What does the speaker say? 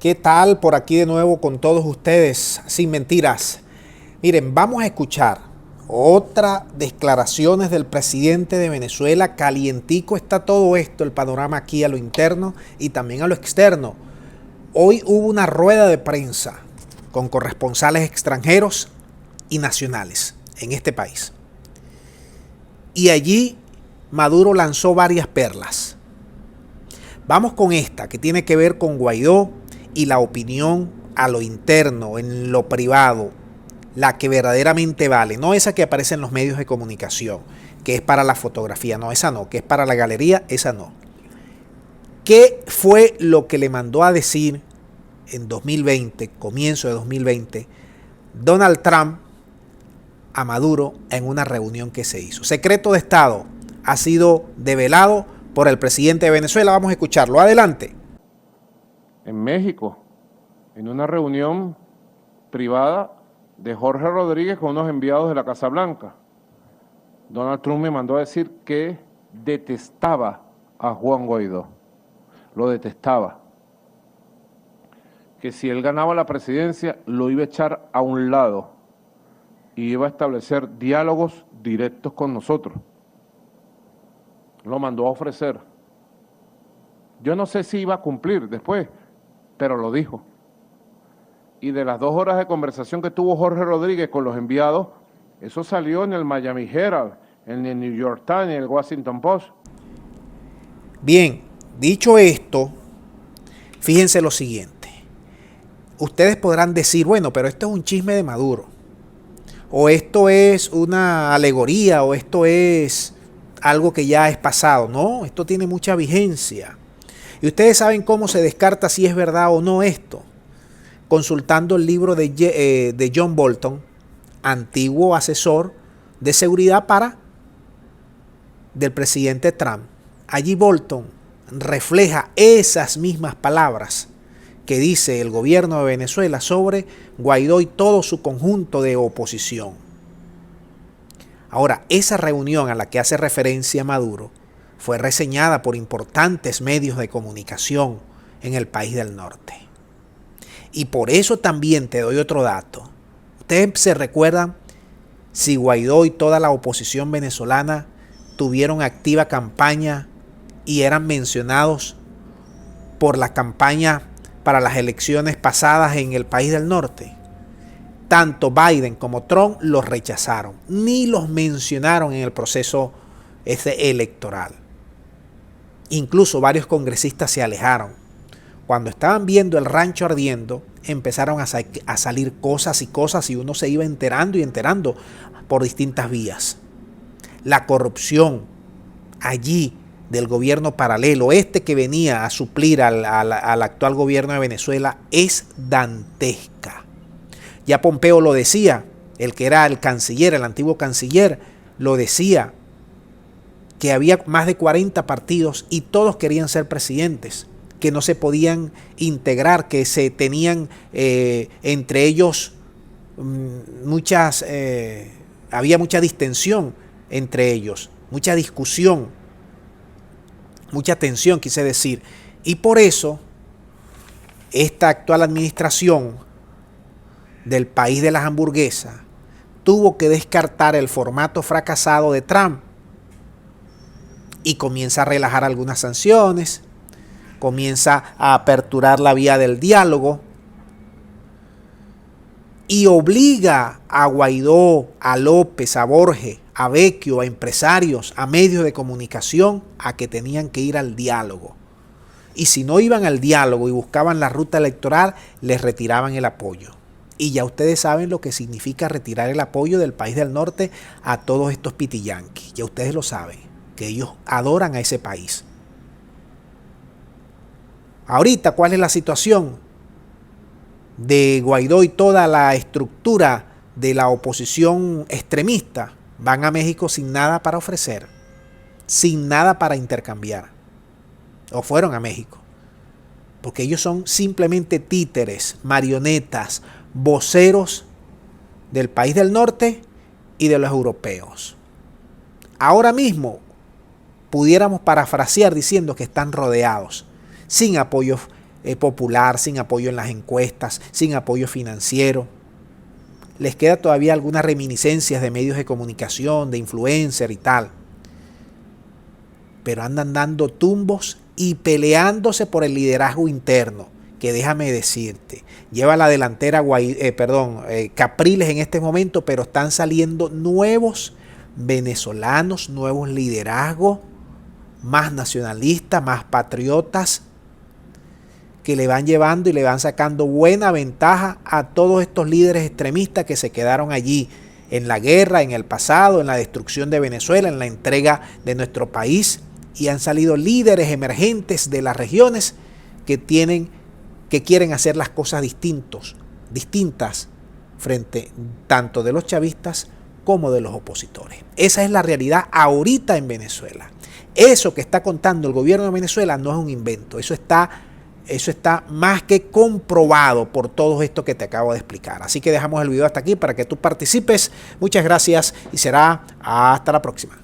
¿Qué tal? Por aquí de nuevo con todos ustedes, sin mentiras. Miren, vamos a escuchar otras declaraciones del presidente de Venezuela. Calientico está todo esto, el panorama aquí a lo interno y también a lo externo. Hoy hubo una rueda de prensa con corresponsales extranjeros y nacionales en este país. Y allí Maduro lanzó varias perlas. Vamos con esta, que tiene que ver con Guaidó y la opinión a lo interno, en lo privado, la que verdaderamente vale, no esa que aparece en los medios de comunicación, que es para la fotografía, no, esa no, que es para la galería, esa no. ¿Qué fue lo que le mandó a decir en 2020, comienzo de 2020, Donald Trump a Maduro en una reunión que se hizo? Secreto de Estado ha sido develado por el presidente de Venezuela. Vamos a escucharlo. Adelante. En México, en una reunión privada de Jorge Rodríguez con unos enviados de la Casa Blanca, Donald Trump me mandó a decir que detestaba a Juan Guaidó, lo detestaba, que si él ganaba la presidencia lo iba a echar a un lado y iba a establecer diálogos directos con nosotros. Lo mandó a ofrecer. Yo no sé si iba a cumplir después, pero lo dijo. Y de las 2 horas de conversación que tuvo Jorge Rodríguez con los enviados, eso salió en el Miami Herald, en el New York Times, en el Washington Post. Bien, dicho esto, fíjense lo siguiente. Ustedes podrán decir, bueno, pero esto es un chisme de Maduro, o esto es una alegoría, o esto es algo que ya es pasado. No, esto tiene mucha vigencia. Y ustedes saben cómo se descarta si es verdad o no esto. Consultando el libro de John Bolton, antiguo asesor de seguridad del presidente Trump. Allí Bolton refleja esas mismas palabras que dice el gobierno de Venezuela sobre Guaidó y todo su conjunto de oposición. Ahora, esa reunión a la que hace referencia Maduro fue reseñada por importantes medios de comunicación en el país del norte. Y por eso también te doy otro dato. Ustedes se recuerdan si Guaidó y toda la oposición venezolana tuvieron activa campaña y eran mencionados por la campaña para las elecciones pasadas en el país del norte. Tanto Biden como Trump los rechazaron, ni los mencionaron en el proceso electoral. Incluso varios congresistas se alejaron. Cuando estaban viendo el rancho ardiendo, empezaron a salir cosas y uno se iba enterando y enterando por distintas vías. La corrupción allí del gobierno paralelo, que venía a suplir al actual gobierno de Venezuela, es dantesca. Ya Pompeo lo decía, el que era el canciller, el antiguo canciller, lo decía, que había más de 40 partidos y todos querían ser presidentes, que no se podían integrar, que se tenían entre ellos había mucha distensión entre ellos, mucha discusión, mucha tensión, quise decir. Y por eso esta actual administración del país de las hamburguesas tuvo que descartar el formato fracasado de Trump y comienza a relajar algunas sanciones, comienza a aperturar la vía del diálogo y obliga a Guaidó, a López, a Borges, a Vecchio, a empresarios, a medios de comunicación a que tenían que ir al diálogo. Y si no iban al diálogo y buscaban la ruta electoral, les retiraban el apoyo. Y ya ustedes saben lo que significa retirar el apoyo del país del norte a todos estos pitiyanquis. Ya ustedes lo saben, que ellos adoran a ese país. Ahorita, ¿cuál es la situación de Guaidó y toda la estructura de la oposición extremista? Van a México sin nada para ofrecer, sin nada para intercambiar. O fueron a México. Porque ellos son simplemente títeres, marionetas, voceros del país del norte y de los europeos. Ahora mismo pudiéramos parafrasear diciendo que están rodeados, sin apoyo popular, sin apoyo en las encuestas, sin apoyo financiero. Les queda todavía algunas reminiscencias de medios de comunicación, de influencer y tal. Pero andan dando tumbos y peleándose por el liderazgo interno, que déjame decirte, lleva la delantera Capriles en este momento, pero están saliendo nuevos venezolanos, nuevos liderazgos, más nacionalistas, más patriotas, que le van llevando y le van sacando buena ventaja a todos estos líderes extremistas que se quedaron allí en la guerra, en el pasado, en la destrucción de Venezuela, en la entrega de nuestro país, y han salido líderes emergentes de las regiones que quieren hacer las cosas distintas frente tanto de los chavistas como de los opositores. Esa es la realidad ahorita en Venezuela. Eso que está contando el gobierno de Venezuela no es un invento, eso está más que comprobado por todo esto que te acabo de explicar. Así que dejamos el video hasta aquí para que tú participes. Muchas gracias y será hasta la próxima.